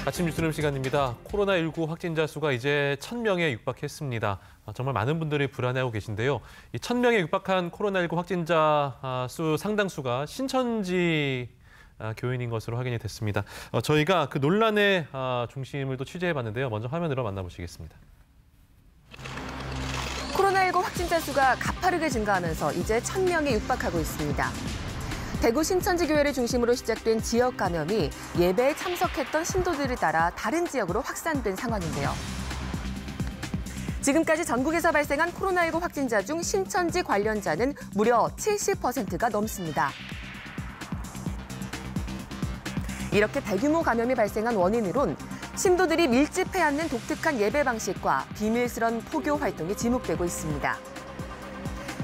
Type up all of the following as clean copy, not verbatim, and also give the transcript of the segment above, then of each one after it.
아침 뉴스룸 시간입니다. 코로나19 확진자 수가 이제 1,000명에 육박했습니다. 정말 많은 분들이 불안해하고 계신데요. 이 1,000명에 육박한 코로나19 확진자 수 상당수가 신천지 교인인 것으로 확인이 됐습니다. 저희가 그 논란의 중심을 또 취재해봤는데요. 먼저 화면으로 만나보시겠습니다. 코로나19 확진자 수가 가파르게 증가하면서 이제 1,000명에 육박하고 있습니다. 대구 신천지 교회를 중심으로 시작된 지역 감염이 예배에 참석했던 신도들을 따라 다른 지역으로 확산된 상황인데요. 지금까지 전국에서 발생한 코로나19 확진자 중 신천지 관련자는 무려 70%가 넘습니다. 이렇게 대규모 감염이 발생한 원인으론 신도들이 밀집해 앉는 독특한 예배 방식과 비밀스런 포교 활동이 지목되고 있습니다.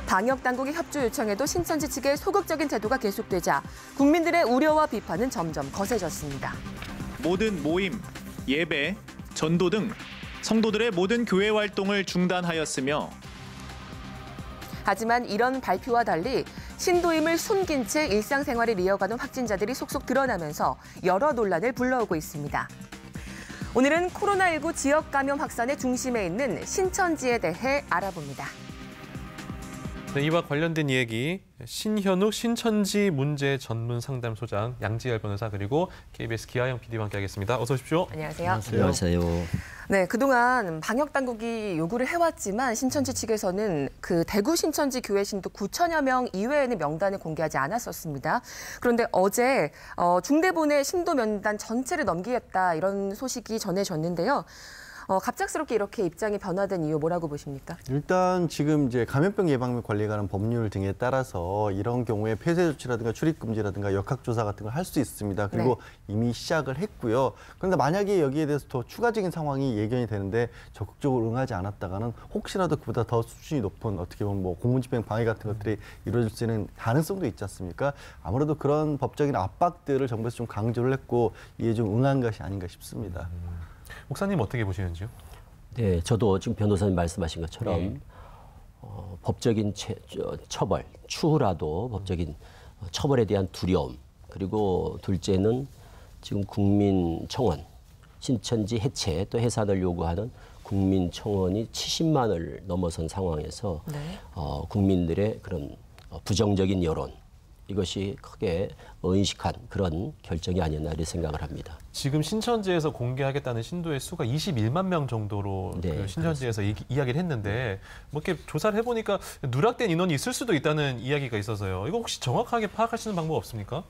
방역당국의 협조 요청에도 신천지 측의 소극적인 태도가 계속되자 국민들의 우려와 비판은 점점 거세졌습니다. 모든 모임, 예배, 전도 등 성도들의 모든 교회 활동을 중단하였으며 하지만 이런 발표와 달리 신도임을 숨긴 채 일상생활을 이어가는 확진자들이 속속 드러나면서 여러 논란을 불러오고 있습니다. 오늘은 코로나19 지역 감염 확산의 중심에 있는 신천지에 대해 알아봅니다. 네, 이와 관련된 이야기 신현욱 신천지 문제 전문 상담소장 양지열 변호사 그리고 KBS 기아영 PD와 함께하겠습니다. 어서 오십시오. 안녕하세요. 안녕하세요. 네, 그동안 방역 당국이 요구를 해왔지만 신천지 측에서는 그 대구 신천지 교회 신도 9천여 명 이외에는 명단을 공개하지 않았었습니다. 그런데 어제 중대본에 신도 명단 전체를 넘기겠다 이런 소식이 전해졌는데요. 갑작스럽게 이렇게 입장이 변화된 이유 뭐라고 보십니까? 일단 지금 이제 감염병 예방 및 관리에 관한 법률 등에 따라서 이런 경우에 폐쇄 조치라든가 출입 금지라든가 역학조사 같은 걸 할 수 있습니다. 그리고 네. 이미 시작을 했고요. 그런데 만약에 여기에 대해서 더 추가적인 상황이 예견이 되는데 적극적으로 응하지 않았다가는 혹시라도 그보다 더 수준이 높은 어떻게 보면 뭐 공무집행 방해 같은 것들이 이루어질 수 있는 가능성도 있지 않습니까? 아무래도 그런 법적인 압박들을 정부에서 좀 강조를 했고 이에 좀 응한 것이 아닌가 싶습니다. 목사님 어떻게 보시는지요? 네, 저도 지금 변호사님 말씀하신 것처럼 네. 법적인 처벌, 추후라도 법적인 처벌에 대한 두려움, 그리고 둘째는 지금 국민청원, 신천지 해체 또 해산을 요구하는 국민청원이 70만을 넘어선 상황에서 네. 국민들의 그런 부정적인 여론, 이것이 크게 의식한 그런 결정이 아니었나 이렇게 생각을 합니다. 지금 신천지에서 공개하겠다는 신도의 수가 21만 명 정도로 네, 그 신천지에서 이야기를 했는데 뭐 이렇게 조사를 해보니까 누락된 인원이 있을 수도 있다는 이야기가 있어서요. 이거 혹시 정확하게 파악하시는 방법 없습니까?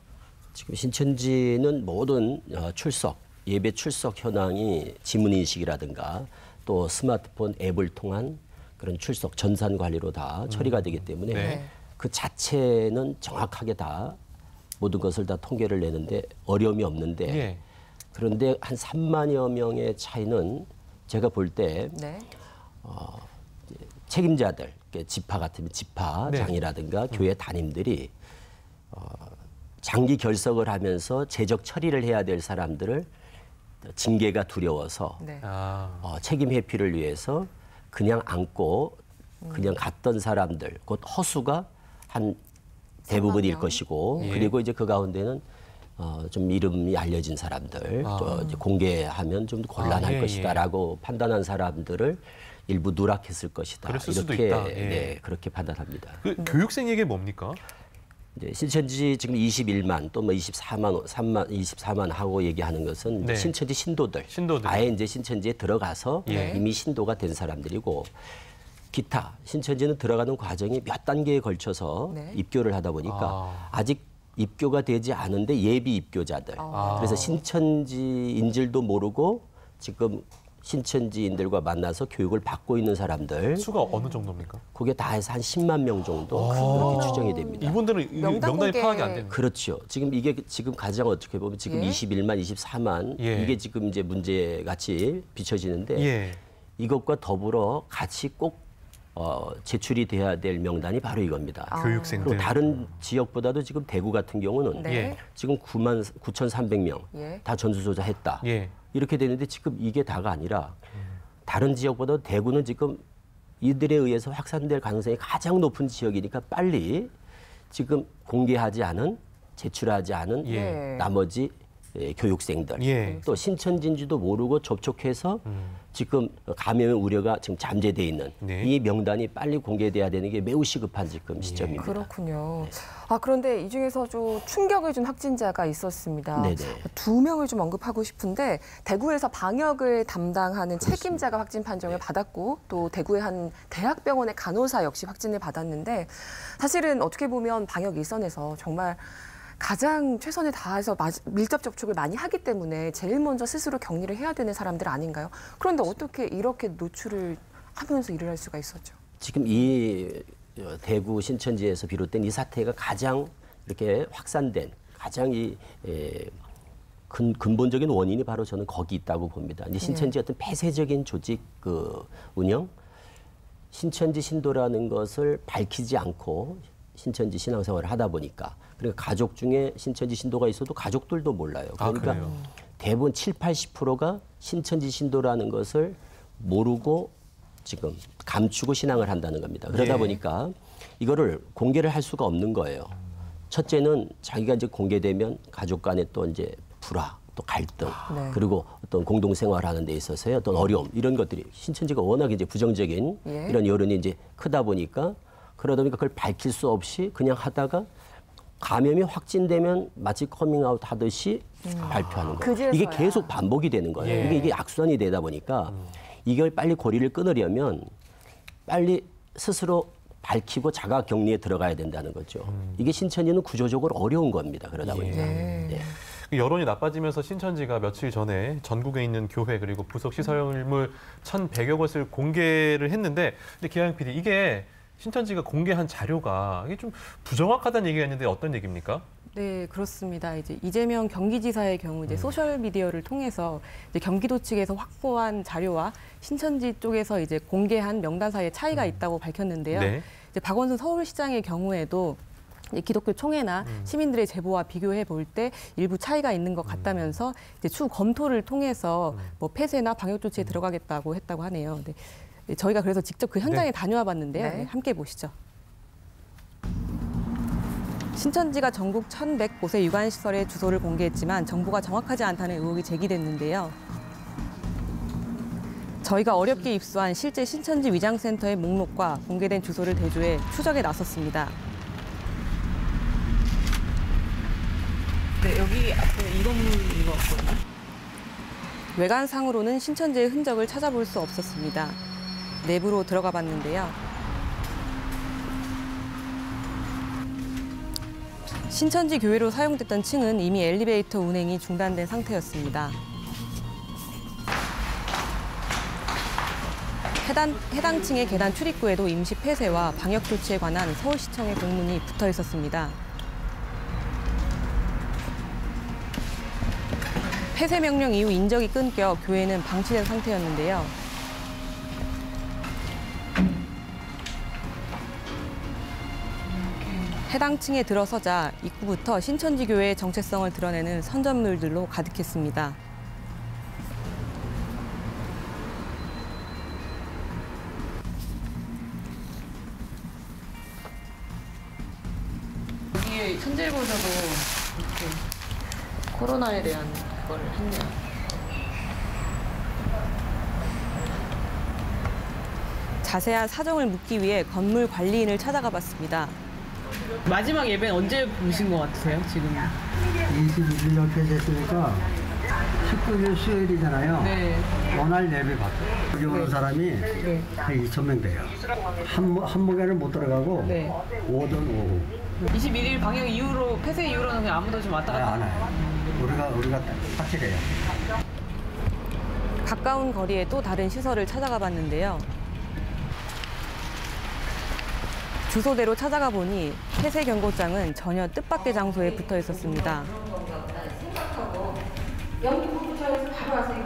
지금 신천지는 모든 출석, 예배 출석 현황이 지문인식이라든가 또 스마트폰 앱을 통한 그런 출석 전산 관리로 다 처리가 되기 때문에 네. 그 자체는 정확하게 다 모든 것을 다 통계를 내는데 어려움이 없는데 예. 그런데 한 3만여 명의 차이는 제가 볼 때 네. 책임자들, 지파 같으면 지파장이라든가 네. 교회 담임들이 장기 결석을 하면서 재적 처리를 해야 될 사람들을 징계가 두려워서 네. 책임 회피를 위해서 그냥 안고 그냥 갔던 사람들, 곧 허수가 한 대부분일 것이고 예. 그리고 이제 그 가운데는 좀 이름이 알려진 사람들, 또 이제 공개하면 좀 곤란할 예, 것이다라고 판단한 사람들을 일부 누락했을 것이다. 그랬을 수도 이렇게 있다. 예. 네, 그렇게 판단합니다. 그 교육생에게 뭡니까? 이제 신천지 지금 21만 또 뭐 24만 하고 얘기하는 것은 네. 신천지 신도들, 아예 이제 신천지에 들어가서 예. 이미 신도가 된 사람들이고. 기타 신천지는 들어가는 과정이 몇 단계에 걸쳐서 네. 입교를 하다 보니까 아직 입교가 되지 않은데 예비 입교자들. 그래서 신천지인줄도 모르고 지금 신천지인들과 만나서 교육을 받고 있는 사람들. 수가 어느 정도입니까? 그게 다 해서 한 10만 명 정도 그렇게 추정이 됩니다. 이분들은 명단이 파악이 안 되는. 그렇죠. 지금 이게 지금 가장 어떻게 보면 지금 21만, 24만 이게 지금 이제 문제같이 비춰지는데 이것과 더불어 같이 꼭 제출이 돼야 될 명단이 바로 이겁니다. 교육생들. 그리고 다른 지역보다도 지금 대구 같은 경우는 네. 지금 9,300명 다 전수조사했다. 이렇게 되는데 지금 이게 다가 아니라 다른 지역보다 대구는 지금 이들에 의해서 확산될 가능성이 가장 높은 지역이니까 빨리 지금 공개하지 않은, 제출하지 않은 나머지 교육생들 또 신천지인지도 모르고 접촉해서 지금 감염의 우려가 지금 잠재돼 있는 이 명단이 빨리 공개돼야 되는 게 매우 시급한 지금 시점입니다. 그렇군요. 그런데 이 중에서 좀 충격을 준 확진자가 있었습니다. 네네. 2명을 좀 언급하고 싶은데 대구에서 방역을 담당하는 그렇습니다. 책임자가 확진 판정을 받았고 또 대구의 한 대학병원의 간호사 역시 확진을 받았는데 사실은 어떻게 보면 방역 일선에서 정말 가장 최선을 다해서 밀접 접촉을 많이 하기 때문에 제일 먼저 스스로 격리를 해야 되는 사람들 아닌가요? 그런데 어떻게 이렇게 노출을 하면서 일을 할 수가 있었죠? 지금 이 대구 신천지에서 비롯된 이 사태가 가장 이렇게 확산된 가장 근본적인 원인이 바로 저는 거기 있다고 봅니다. 이제 신천지 어떤 폐쇄적인 조직 운영, 신천지 신도라는 것을 밝히지 않고 신천지 신앙생활을 하다 보니까 그러니까 가족 중에 신천지 신도가 있어도 가족들도 몰라요. 그러니까 대부분 70~80%가 신천지 신도라는 것을 모르고 지금 감추고 신앙을 한다는 겁니다. 그러다 보니까 이거를 공개를 할 수가 없는 거예요. 첫째는 자기가 이제 공개되면 가족 간에 또 이제 불화, 또 갈등, 그리고 어떤 공동생활하는 데 있어서의 어떤 어려움 이런 것들이 신천지가 워낙 이제 부정적인 이런 여론이 이제 크다 보니까 그러다 보니까 그걸 밝힐 수 없이 그냥 하다가 감염이 확진되면 마치 커밍아웃 하듯이 발표하는 거예요. 그제서야. 이게 계속 반복이 되는 거예요. 이게 악순환이 되다 보니까 이걸 빨리 고리를 끊으려면 빨리 스스로 밝히고 자가 격리에 들어가야 된다는 거죠. 이게 신천지는 구조적으로 어려운 겁니다. 그러다 보니까. 여론이 나빠지면서 신천지가 며칠 전에 전국에 있는 교회 그리고 부속 시설물 1,100여 곳을 공개를 했는데 근데 기아영 PD 이게 신천지가 공개한 자료가 이게 좀 부정확하다는 얘기가 있는데 어떤 얘기입니까? 네, 그렇습니다. 이제 이재명 경기지사의 경우 이제 소셜 미디어를 통해서 이제 경기도 측에서 확보한 자료와 신천지 쪽에서 이제 공개한 명단 사이에 차이가 있다고 밝혔는데요. 이제 박원순 서울시장의 경우에도 이제 기독교 총회나 시민들의 제보와 비교해 볼 때 일부 차이가 있는 것 같다면서 이제 추후 검토를 통해서 뭐 폐쇄나 방역 조치에 들어가겠다고 했다고 하네요. 네. 저희가 그래서 직접 그 현장에 다녀와 봤는데요. 함께 보시죠. 신천지가 전국 1,100곳의 유관시설의 주소를 공개했지만 정보가 정확하지 않다는 의혹이 제기됐는데요. 저희가 어렵게 입수한 실제 신천지 위장센터의 목록과 공개된 주소를 대조해 추적에 나섰습니다. 네, 여기 앞에 이 건물인 것 같거든요. 외관상으로는 신천지의 흔적을 찾아볼 수 없었습니다. 내부로 들어가 봤는데요. 신천지 교회로 사용됐던 층은 이미 엘리베이터 운행이 중단된 상태였습니다. 해당 층의 계단 출입구에도 임시 폐쇄와 방역 조치에 관한 서울시청의 공문이 붙어 있었습니다. 폐쇄 명령 이후 인적이 끊겨 교회는 방치된 상태였는데요. 해당 층에 들어서자 입구부터 신천지 교회의 정체성을 드러내는 선전물들로 가득했습니다. 여기에 천재일보에서도 이렇게 코로나에 대한 그걸 했네요. 자세한 사정을 묻기 위해 건물 관리인을 찾아가 봤습니다. 마지막 예배는 언제 보신 것 같으세요, 지금? 21일 폐쇄했으니까 19일 수요일이잖아요. 네. 원활 예배 받고 여기 오는 사람이 한 2,000명 돼요. 한목에는 못 들어가고 오전 오후. 21일 방역 이후로, 폐쇄 이후로는 그냥 아무도 좀 왔다 갔다 안 해요. 우리가 확실해요. 가까운 거리에 또 다른 시설을 찾아가 봤는데요. 주소대로 찾아가 보니 폐쇄 경고장은 전혀 뜻밖의 장소에 붙어 있었습니다.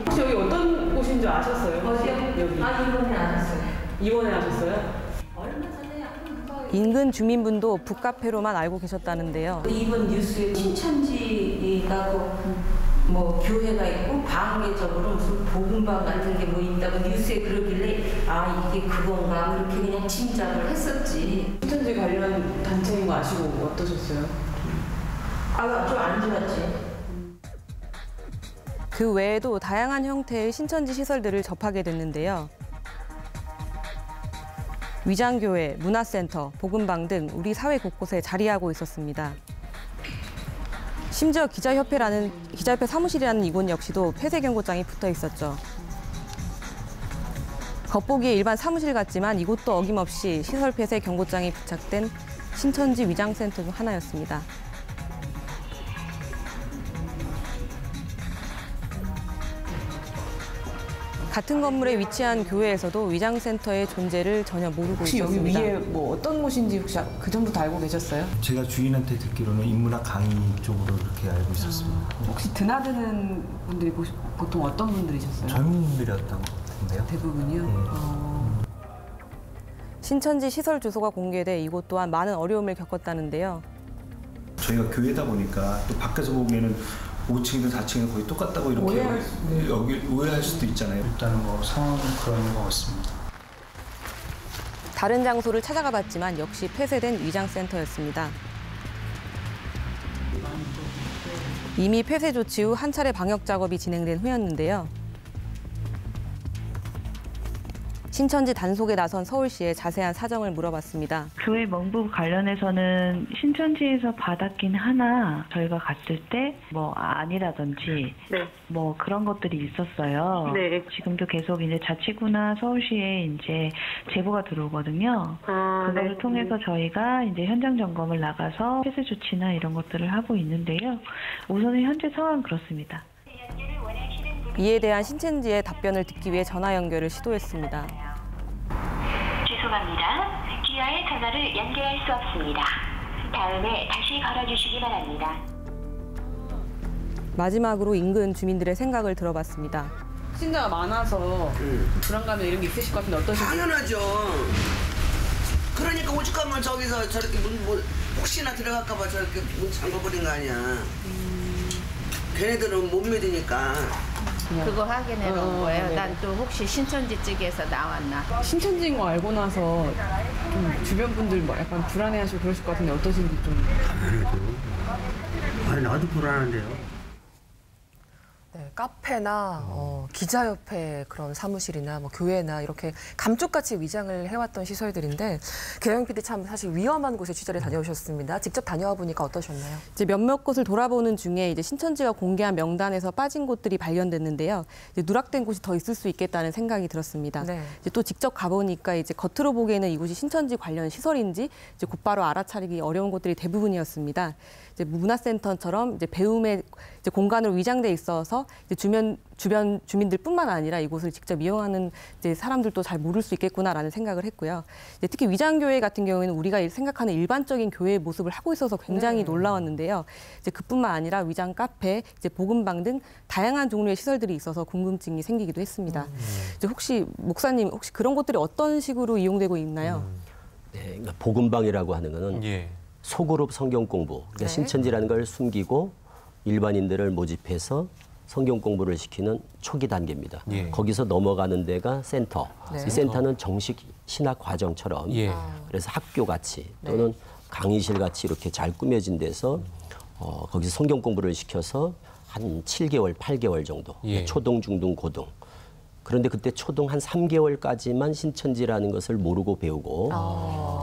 혹시 여기 어떤 곳인 줄 아셨어요? 어디요? 여기. 이번에 알았어요. 이번에 아셨어요? 얼마 전에 인근 주민분도 북카페로만 알고 계셨다는데요. 이번 뉴스에 신천지가 뭐 교회가 있고 방해적으로 무슨 복음방 같은 게 뭐 있다고 뉴스에 그러길래 이게 그건가 그렇게 그냥 짐작을 했었지. 신천지 관련 단체인 거 아시고 어떠셨어요? 좀 안 좋았지. 그 외에도 다양한 형태의 신천지 시설들을 접하게 됐는데요. 위장교회, 문화센터, 복음방 등 우리 사회 곳곳에 자리하고 있었습니다. 심지어 기자협회 사무실이라는 이곳 역시도 폐쇄 경고장이 붙어 있었죠. 겉보기에 일반 사무실 같지만 이곳도 어김없이 시설 폐쇄 경고장이 부착된 신천지 위장센터 중 하나였습니다. 같은 건물에 위치한 교회에서도 위장센터의 존재를 전혀 모르고 혹시 있었습니다. 여기 위에 뭐 어떤 곳인지 혹시 그 전부터 알고 계셨어요? 제가 주인한테 듣기로는 인문학 강의 쪽으로 그렇게 알고 있었습니다. 혹시 드나드는 분들이 보통 어떤 분들이셨어요? 젊은 분들이었다고 같은데요. 대부분이요? 신천지 시설 주소가 공개돼 이곳 또한 많은 어려움을 겪었다는데요. 저희가 교회다 보니까 또 밖에서 보기에는 5층이든 4층이든 거의 똑같다고 이렇게 여기 오해할 수도 있잖아요. 일단은 뭐 상황은 그런 것 같습니다. 다른 장소를 찾아가 봤지만 역시 폐쇄된 위장센터였습니다. 이미 폐쇄 조치 후 한 차례 방역 작업이 진행된 후였는데요. 신천지 단속에 나선 서울시에 자세한 사정을 물어봤습니다. 교회 명부 관련해서는 신천지에서 받았긴 하나 저희가 갔을 때 뭐 아니라든지 뭐 그런 것들이 있었어요. 지금도 계속 이제 자치구나 서울시에 이제 제보가 들어오거든요. 그거를 통해서 저희가 이제 현장 점검을 나가서 폐쇄 조치나 이런 것들을 하고 있는데요. 우선은 현재 상황은 그렇습니다. 이에 대한 신천지의 답변을 듣기 위해 전화 연결을 시도했습니다. 죄송합니다. 기아의 전화를 연결할 수 없습니다. 다음에 다시 걸어주시기 바랍니다. 마지막으로 인근 주민들의 생각을 들어봤습니다. 신자가 많아서 불안감이나 이런 게 있으실 것 같은데 어떠신가요? 당연하죠. 그러니까 오죽하면 저기서 저렇게 문 혹시나 들어갈까 봐 저렇게 문 잠궈버린 거 아니야. 걔네들은 못 믿으니까. 그거 확인해 본 거예요. 난 또 혹시 신천지 쪽에서 나왔나. 신천지인 거 알고 나서 좀 주변 분들 뭐 약간 불안해하시고 그러실 것 같은데 어떠신지 좀. 아니 나도 불안한데요. 네, 카페나 기자협회 그런 사무실이나 뭐 교회나 이렇게 감쪽같이 위장을 해왔던 시설들인데 계영 PD 참 사실 위험한 곳에 취재를 다녀오셨습니다. 직접 다녀와 보니까 어떠셨나요? 이제 몇몇 곳을 돌아보는 중에 이제 신천지가 공개한 명단에서 빠진 곳들이 발견됐는데요. 이제 누락된 곳이 더 있을 수 있겠다는 생각이 들었습니다. 네. 이제 또 직접 가보니까 이제 겉으로 보기에는 이곳이 신천지 관련 시설인지 이제 곧바로 알아차리기 어려운 곳들이 대부분이었습니다. 이제 문화센터처럼 이제 배움의 이제 공간으로 위장돼 있어서 이제 주변 주민들뿐만 아니라 이곳을 직접 이용하는 이제 사람들도 잘 모를 수 있겠구나라는 생각을 했고요. 이제 특히 위장교회 같은 경우에는 우리가 생각하는 일반적인 교회의 모습을 하고 있어서 굉장히 놀라웠는데요. 이제 그뿐만 아니라 위장 카페, 이제 복음방 등 다양한 종류의 시설들이 있어서 궁금증이 생기기도 했습니다. 이제 혹시 목사님 혹시 그런 곳들이 어떤 식으로 이용되고 있나요? 네, 그러니까 복음방이라고 하는 거는 소그룹 성경 공부, 그러니까 신천지라는 걸 숨기고 일반인들을 모집해서 성경 공부를 시키는 초기 단계입니다. 거기서 넘어가는 데가 센터. 이 센터는 정식 신학 과정처럼 그래서 학교 같이 또는 강의실 같이 이렇게 잘 꾸며진 데서 거기서 성경 공부를 시켜서 한 7개월, 8개월 정도 초등, 중등, 고등. 그런데 그때 초등 한 3개월까지만 신천지라는 것을 모르고 배우고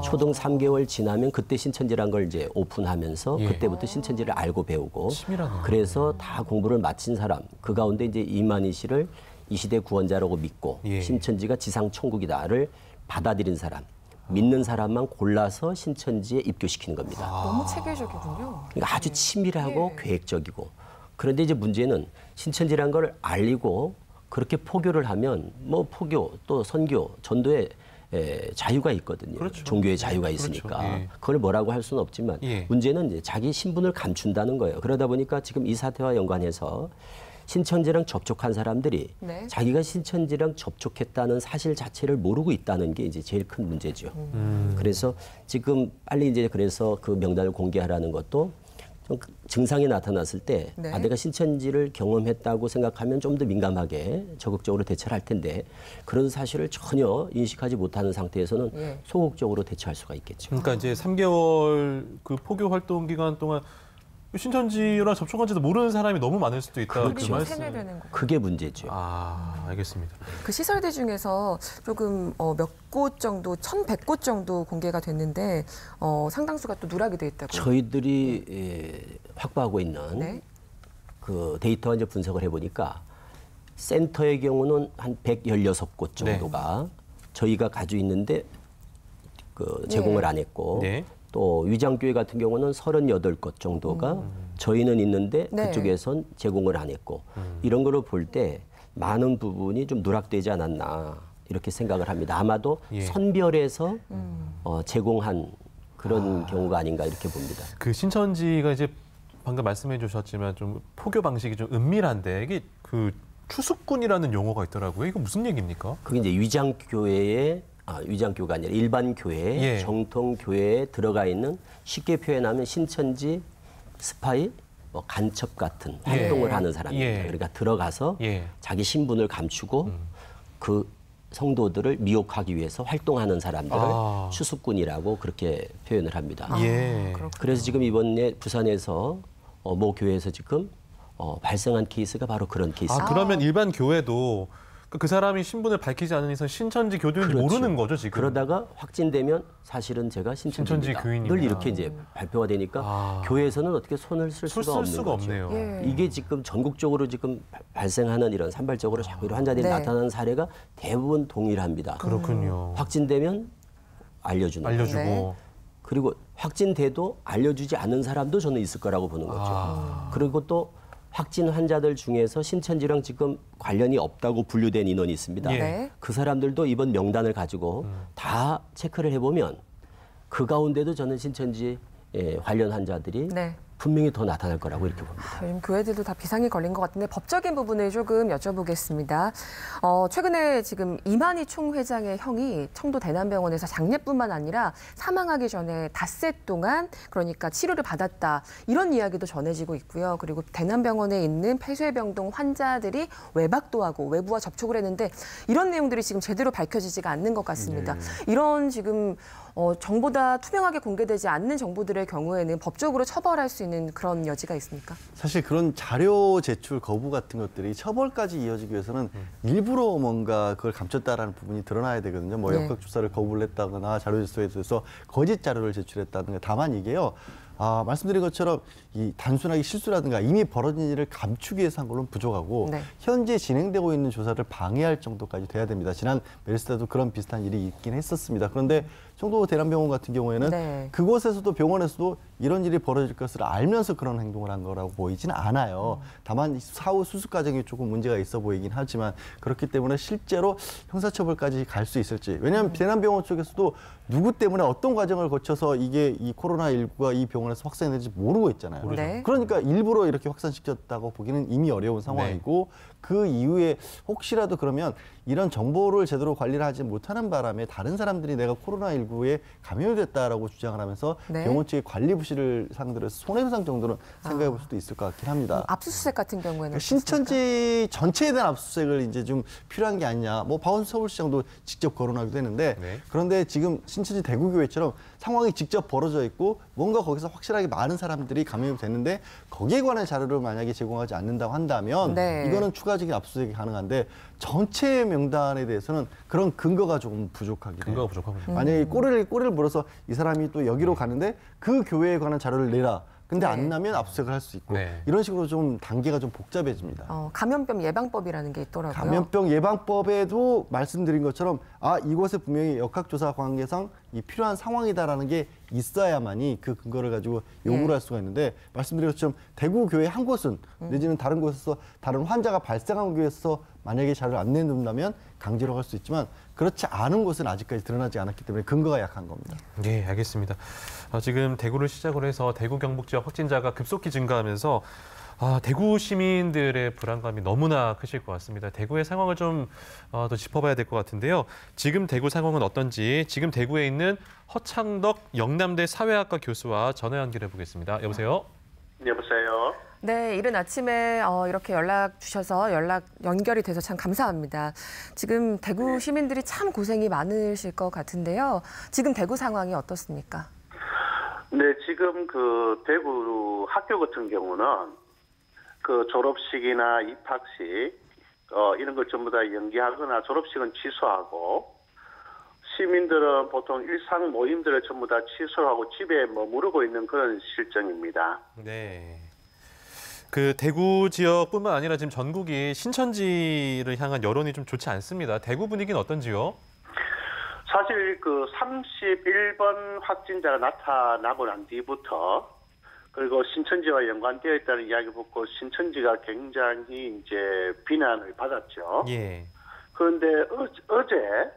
초등 3개월 지나면 그때 신천지라는 걸 이제 오픈하면서 그때부터 신천지를 알고 배우고 그래서 다 공부를 마친 사람 그 가운데 이제 이만희 씨를 이 시대 구원자라고 믿고 신천지가 지상 천국이다를 받아들인 사람 믿는 사람만 골라서 신천지에 입교시키는 겁니다. 너무 체계적이군요. 그러니까 아주 치밀하고 계획적이고 그런데 이제 문제는 신천지라는 걸 알리고 그렇게 포교를 하면 뭐 포교 또 선교 전도에 자유가 있거든요. 그렇죠. 종교의 자유가 있으니까 그렇죠. 그걸 뭐라고 할 수는 없지만 문제는 이제 자기 신분을 감춘다는 거예요. 그러다 보니까 지금 이 사태와 연관해서 신천지랑 접촉한 사람들이 자기가 신천지랑 접촉했다는 사실 자체를 모르고 있다는 게 이제 제일 큰 문제죠. 그래서 지금 빨리 이제 그래서 그 명단을 공개하라는 것도 증상이 나타났을 때 내가 신천지를 경험했다고 생각하면 좀 더 민감하게 적극적으로 대처를 할 텐데 그런 사실을 전혀 인식하지 못하는 상태에서는 소극적으로 대처할 수가 있겠죠. 그러니까 이제 3개월 그 포교 활동 기간 동안 신천지랑 접촉한지도 모르는 사람이 너무 많을 수도 있다. 그렇죠. 그 말씀. 세뇌되는 거. 그게 문제죠. 알겠습니다. 그 시설들 중에서 조금 몇 곳 정도, 1,100곳 정도 공개가 됐는데 상당수가 또 누락이 돼 있다고. 저희들이 확보하고 있는 그 데이터와 이제 분석을 해보니까 센터의 경우는 한 116곳 정도가 저희가 가지고 있는데 그 제공을 안 했고 또 위장교회 같은 경우는 38곳 정도가 저희는 있는데 그쪽에선 제공을 안 했고 이런 거를 볼 때 많은 부분이 좀 누락되지 않았나 이렇게 생각을 합니다. 아마도 선별해서 제공한 그런 경우가 아닌가 이렇게 봅니다. 그 신천지가 이제 방금 말씀해 주셨지만 좀 포교 방식이 좀 은밀한데 이게 그 추수꾼이라는 용어가 있더라고요. 이거 무슨 얘기입니까? 그게 이제 위장교회의 위장교회가 아니라 일반 교회, 정통 교회에 들어가 있는 쉽게 표현하면 신천지 스파이, 뭐 간첩 같은 활동을 하는 사람입니다. 그러니까 들어가서 자기 신분을 감추고 그 성도들을 미혹하기 위해서 활동하는 사람들을 추수꾼이라고 그렇게 표현을 합니다. 그래서 지금 이번에 부산에서 모 교회에서 지금 발생한 케이스가 바로 그런 케이스입니다. 그러면 일반 교회도 그 사람이 신분을 밝히지 않은 이상 신천지 교도인지 모르는 거죠, 지금? 그러다가 확진되면 사실은 제가 신천지 교인입니다. 늘 이렇게 이제 발표가 되니까 교회에서는 어떻게 손을 쓸 수가 없는 거죠. 이게 지금 전국적으로 지금 발생하는 이런 산발적으로 자꾸 이런 환자들이 나타나는 사례가 대부분 동일합니다. 그렇군요. 확진되면 알려주고 그리고 확진돼도 알려주지 않는 사람도 저는 있을 거라고 보는 거죠. 그리고 또 확진 환자들 중에서 신천지랑 지금 관련이 없다고 분류된 인원이 있습니다. 그 사람들도 이번 명단을 가지고 다 체크를 해보면 그 가운데도 저는 신천지 관련 환자들이 분명히 더 나타날 거라고 이렇게 봅니다. 요즘 교회들도 다 비상이 걸린 것 같은데 법적인 부분을 조금 여쭤보겠습니다. 최근에 지금 이만희 총회장의 형이 청도 대남병원에서 장례뿐만 아니라 사망하기 전에 닷새 동안 그러니까 치료를 받았다 이런 이야기도 전해지고 있고요. 그리고 대남병원에 있는 폐쇄병동 환자들이 외박도 하고 외부와 접촉을 했는데 이런 내용들이 지금 제대로 밝혀지지가 않는 것 같습니다. 이런 지금 정보다 투명하게 공개되지 않는 정보들의 경우에는 법적으로 처벌할 수 있는 그런 여지가 있습니까? 사실 그런 자료 제출 거부 같은 것들이 처벌까지 이어지기 위해서는 일부러 뭔가 그걸 감췄다라는 부분이 드러나야 되거든요. 뭐 역학조사를 거부를 했다거나 자료 제출에 대해서 거짓 자료를 제출했다든가. 다만 이게요. 말씀드린 것처럼 이 단순하게 실수라든가 이미 벌어진 일을 감추기 위해서 한 걸로는 부족하고 현재 진행되고 있는 조사를 방해할 정도까지 돼야 됩니다. 지난 메르스 때도 그런 비슷한 일이 있긴 했었습니다. 그런데 청도 대남병원 같은 경우에는 그곳에서도 병원에서도 이런 일이 벌어질 것을 알면서 그런 행동을 한 거라고 보이지는 않아요. 다만 사후 수습 과정이 조금 문제가 있어 보이긴 하지만 그렇기 때문에 실제로 형사처벌까지 갈 수 있을지. 왜냐하면 대남병원 쪽에서도 누구 때문에 어떤 과정을 거쳐서 이게 이 코로나19가 이 병원에서 확산되는지 모르고 있잖아요. 그러니까 일부러 이렇게 확산시켰다고 보기는 이미 어려운 상황이고 그 이후에 혹시라도 그러면 이런 정보를 제대로 관리를 하지 못하는 바람에 다른 사람들이 내가 코로나19에 감염이 됐다라고 주장을 하면서 병원 측의 관리 부실을 상대로 해서 손해배상 정도는 생각해 볼 수도 있을 것 같긴 합니다. 압수수색 같은 경우에는 신천지 전체에 대한 압수수색을 이제 좀 필요한 게 아니냐. 뭐 박원순 서울시장도 직접 거론하기도 했는데 그런데 지금 신천지 대구교회처럼 상황이 직접 벌어져 있고 뭔가 거기서 확실하게 많은 사람들이 감염이 됐는데 거기에 관한 자료를 만약에 제공하지 않는다고 한다면 이거는 추가적인 압수수색이 가능한데 전체 명단에 대해서는 그런 근거가 조금 부족하긴 해요. 만약에 꼬리를 물어서 이 사람이 또 여기로 가는데 그 교회에 관한 자료를 내라. 근데 안 나면 압수수색을 할 수 있고 이런 식으로 좀 단계가 좀 복잡해집니다. 감염병 예방법이라는 게 있더라고요. 감염병 예방법에도 말씀드린 것처럼 이곳에 분명히 역학조사 관계상 이 필요한 상황이다라는 게 있어야만이 그 근거를 가지고 요구를 할 수가 있는데 말씀드린 것처럼 대구 교회 한 곳은 내지는 다른 곳에서 다른 환자가 발생한 교회에서 만약에 자료를 안 내놓는다면 강제로 할 수 있지만 그렇지 않은 곳은 아직까지 드러나지 않았기 때문에 근거가 약한 겁니다. 네, 알겠습니다. 지금 대구를 시작으로 해서 대구 경북 지역 확진자가 급속히 증가하면서 대구 시민들의 불안감이 너무나 크실 것 같습니다. 대구의 상황을 좀 더 짚어봐야 될 것 같은데요. 지금 대구 상황은 어떤지 지금 대구에 있는 허창덕 영남대 사회학과 교수와 전화 연결해 보겠습니다. 여보세요? 여보세요? 네, 이른 아침에 이렇게 연락 주셔서 연결이 돼서 참 감사합니다. 지금 대구 시민들이 참 고생이 많으실 것 같은데요. 지금 대구 상황이 어떻습니까? 네, 지금 그 대구 학교 같은 경우는 그 졸업식이나 입학식 이런 걸 전부 다 연기하거나 졸업식은 취소하고 시민들은 보통 일상 모임들을 전부 다 취소하고 집에 머무르고 있는 그런 실정입니다. 네. 그 대구 지역뿐만 아니라 지금 전국이 신천지를 향한 여론이 좀 좋지 않습니다. 대구 분위기는 어떤지요? 사실 그 31번 확진자가 나타나고 난 뒤부터 그리고 신천지와 연관되어 있다는 이야기 듣고 신천지가 굉장히 이제 비난을 받았죠. 예. 그런데 어제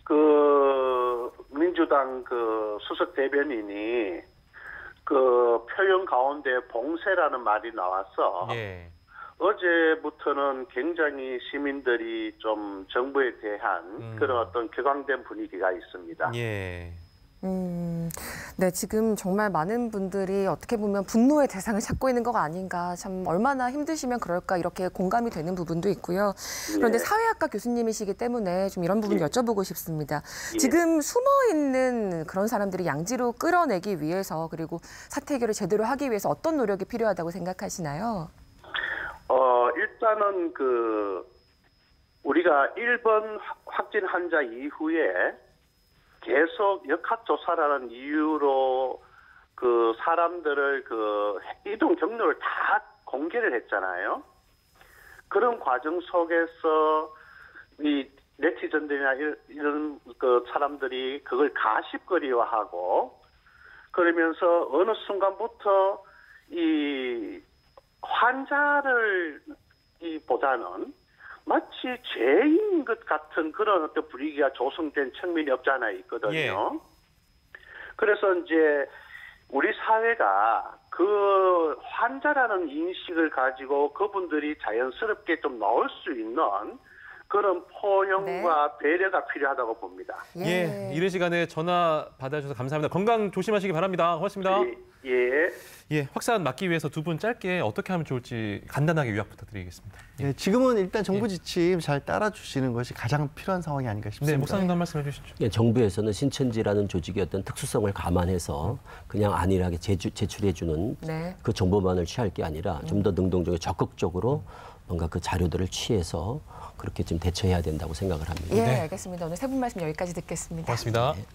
그 민주당 그 수석 대변인이 그 표현 가운데 봉쇄라는 말이 나와서 예. 어제부터는 굉장히 시민들이 좀 정부에 대한 그런 어떤 격앙된 분위기가 있습니다. 예. 네, 지금 정말 많은 분들이 어떻게 보면 분노의 대상을 찾고 있는 거가 아닌가, 참 얼마나 힘드시면 그럴까 이렇게 공감이 되는 부분도 있고요. 그런데 예. 사회학과 교수님이시기 때문에 좀 이런 부분 예. 여쭤보고 싶습니다. 예. 지금 숨어 있는 그런 사람들이 양지로 끌어내기 위해서 그리고 사태 해결을 제대로 하기 위해서 어떤 노력이 필요하다고 생각하시나요? 일단은 그 우리가 1번 확진 환자 이후에 계속 역학조사라는 이유로 그 사람들을 그 이동 경로를 다 공개를 했잖아요. 그런 과정 속에서 이 네티즌들이나 이런 그 사람들이 그걸 가십거리화하고 그러면서 어느 순간부터 이 환자를 보다는 마치 죄인 것 같은 그런 어떤 분위기가 조성된 측면이 없지 않아 있거든요. 예. 그래서 이제 우리 사회가 그 환자라는 인식을 가지고 그분들이 자연스럽게 좀 나올 수 있는 그런 포용과 배려가 필요하다고 봅니다. 예. 이른 시간에 전화 받아주셔서 감사합니다. 건강 조심하시기 바랍니다. 고맙습니다. 예. 예, 확산 막기 위해서 두 분 짧게 어떻게 하면 좋을지 간단하게 요약 부탁드리겠습니다. 네, 지금은 일단 정부 지침 잘 따라주시는 것이 가장 필요한 상황이 아닌가 싶습니다. 네, 목사님도 한 말씀 해주시죠. 예, 정부에서는 신천지라는 조직의 어떤 특수성을 감안해서 그냥 안일하게 제출해주는 그 정보만을 취할 게 아니라 좀 더 능동적으로 적극적으로 뭔가 그 자료들을 취해서 그렇게 좀 대처해야 된다고 생각을 합니다. 예, 알겠습니다. 오늘 세 분 말씀 여기까지 듣겠습니다. 고맙습니다. 네.